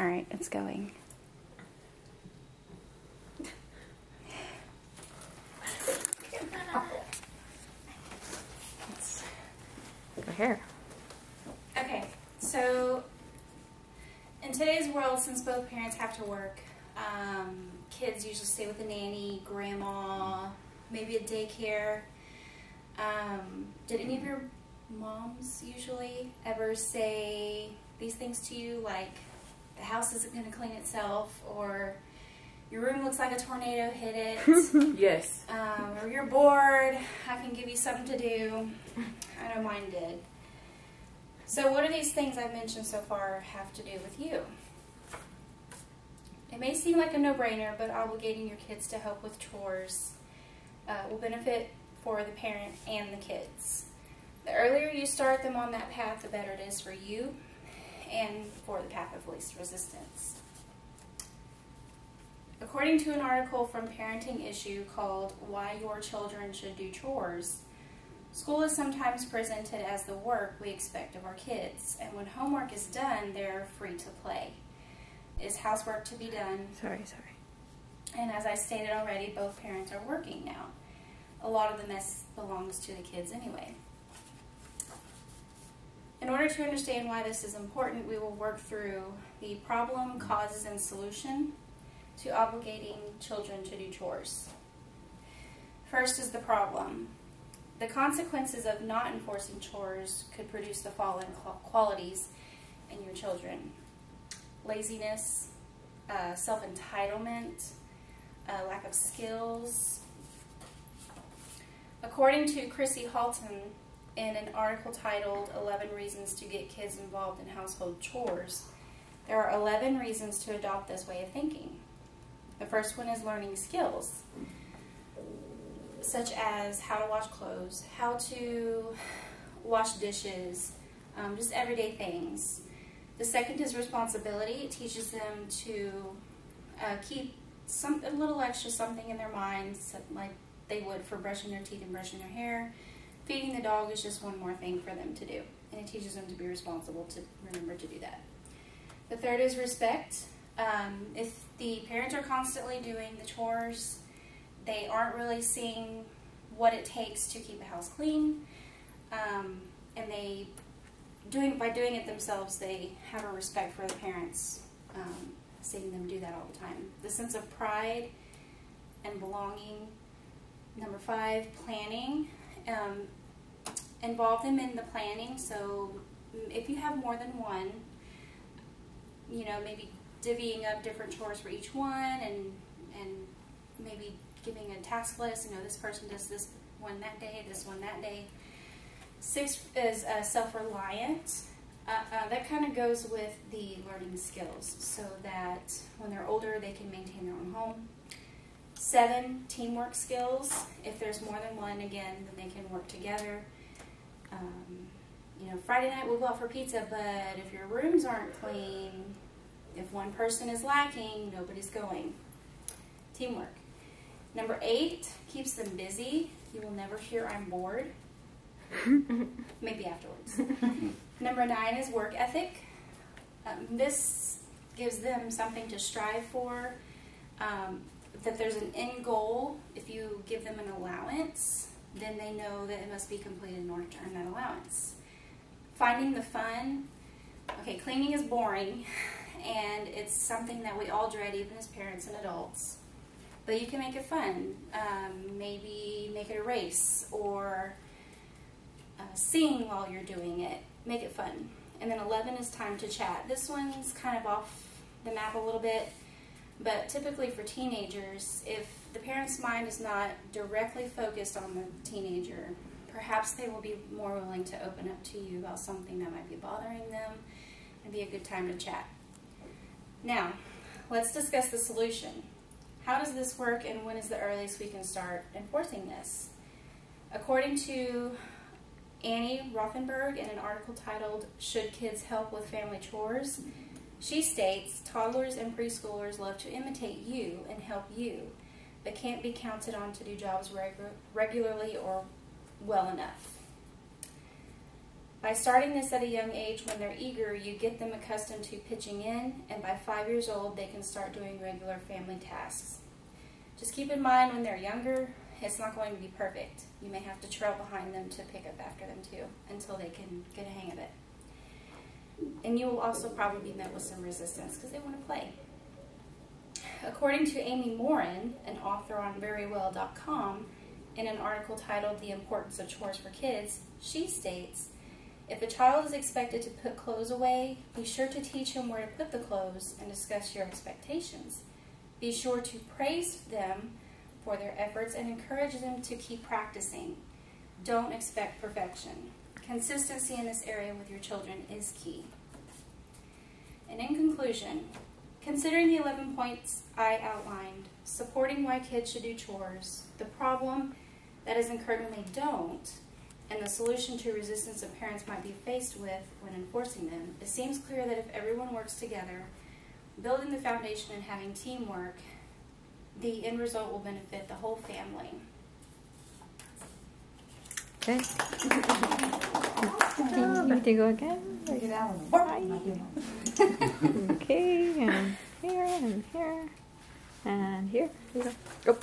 All right, it's going. Go here. Okay, so in today's world, since both parents have to work, kids usually stay with a nanny, grandma, maybe a daycare. Did any of your moms usually ever say these things to you, like the house isn't going to clean itself, or your room looks like a tornado hit it? Yes. Or you're bored, I can give you something to do. I know mine did. So what do these things I've mentioned so far have to do with you? It may seem like a no-brainer, but obligating your kids to help with chores will benefit for the parent and the kids. The earlier you start them on that path, the better it is for you and for the path of least resistance. According to an article from Parenting Issue called Why Your Children Should Do Chores, school is sometimes presented as the work we expect of our kids, and when homework is done, they're free to play. Is housework to be done? Sorry. And as I stated already, both parents are working now. A lot of the mess belongs to the kids anyway. In order to understand why this is important, we will work through the problem, causes, and solution to obligating children to do chores. First is the problem. The consequences of not enforcing chores could produce the following qualities in your children: laziness, self-entitlement, lack of skills. According to Chrissy Halton, in an article titled 11 Reasons to Get Kids Involved in Household Chores, there are 11 reasons to adopt this way of thinking. The first one is learning skills, such as how to wash clothes, how to wash dishes, just everyday things. The second is responsibility. It teaches them to keep a little extra something in their minds, like they would for brushing their teeth and brushing their hair. Feeding the dog is just one more thing for them to do, and it teaches them to be responsible to remember to do that. The third is respect. If the parents are constantly doing the chores, they aren't really seeing what it takes to keep a house clean, and by doing it themselves, they have a respect for the parents, seeing them do that all the time. The sense of pride and belonging. Number 5, planning. Involve them in the planning. So if you have more than one, maybe divvying up different chores for each one, and maybe giving a task list. This person does this one that day, this one that day. 6 is self-reliant. That kind of goes with the learning skills, so that when they're older, they can maintain their own home. 7, teamwork skills. If there's more than one, again, then they can work together. Friday night we'll go out for pizza, but if your rooms aren't clean, if one person is lacking, nobody's going. Teamwork. Number 8, keeps them busy. You will never hear I'm bored. Maybe afterwards. Number 9 is work ethic. This gives them something to strive for. That there's an end goal. If you give them an allowance, then they know that it must be completed in order to earn that allowance. Finding the fun. Okay, cleaning is boring, and it's something that we all dread, even as parents and adults. But you can make it fun. Maybe make it a race, or sing while you're doing it. Make it fun. And then 11 is time to chat. This one's kind of off the map a little bit. But typically for teenagers, if the parent's mind is not directly focused on the teenager, perhaps they will be more willing to open up to you about something that might be bothering them, and be a good time to chat. Now, let's discuss the solution. How does this work, and when is the earliest we can start enforcing this? According to Annie Rothenberg in an article titled, Should Kids Help with Family Chores? She states, toddlers and preschoolers love to imitate you and help you, but can't be counted on to do jobs regularly or well enough. By starting this at a young age when they're eager, you get them accustomed to pitching in, and by 5 years old, they can start doing regular family tasks. Just keep in mind when they're younger, it's not going to be perfect. You may have to trail behind them to pick up after them too, until they can get a hang of it. And you will also probably be met with some resistance because they want to play. According to Amy Morin, an author on verywell.com, in an article titled The Importance of Chores for Kids, she states, if a child is expected to put clothes away, be sure to teach him where to put the clothes and discuss your expectations. Be sure to praise them for their efforts and encourage them to keep practicing. Don't expect perfection. Consistency in this area with your children is key. And in conclusion, considering the 11 points I outlined, supporting why kids should do chores, the problem that is incurred when they don't, and the solution to resistance that parents might be faced with when enforcing them, it seems clear that if everyone works together, building the foundation and having teamwork, the end result will benefit the whole family. Okay. You want to go again? Get out of the way. Okay, and here, and here, and here. Here you go. Go.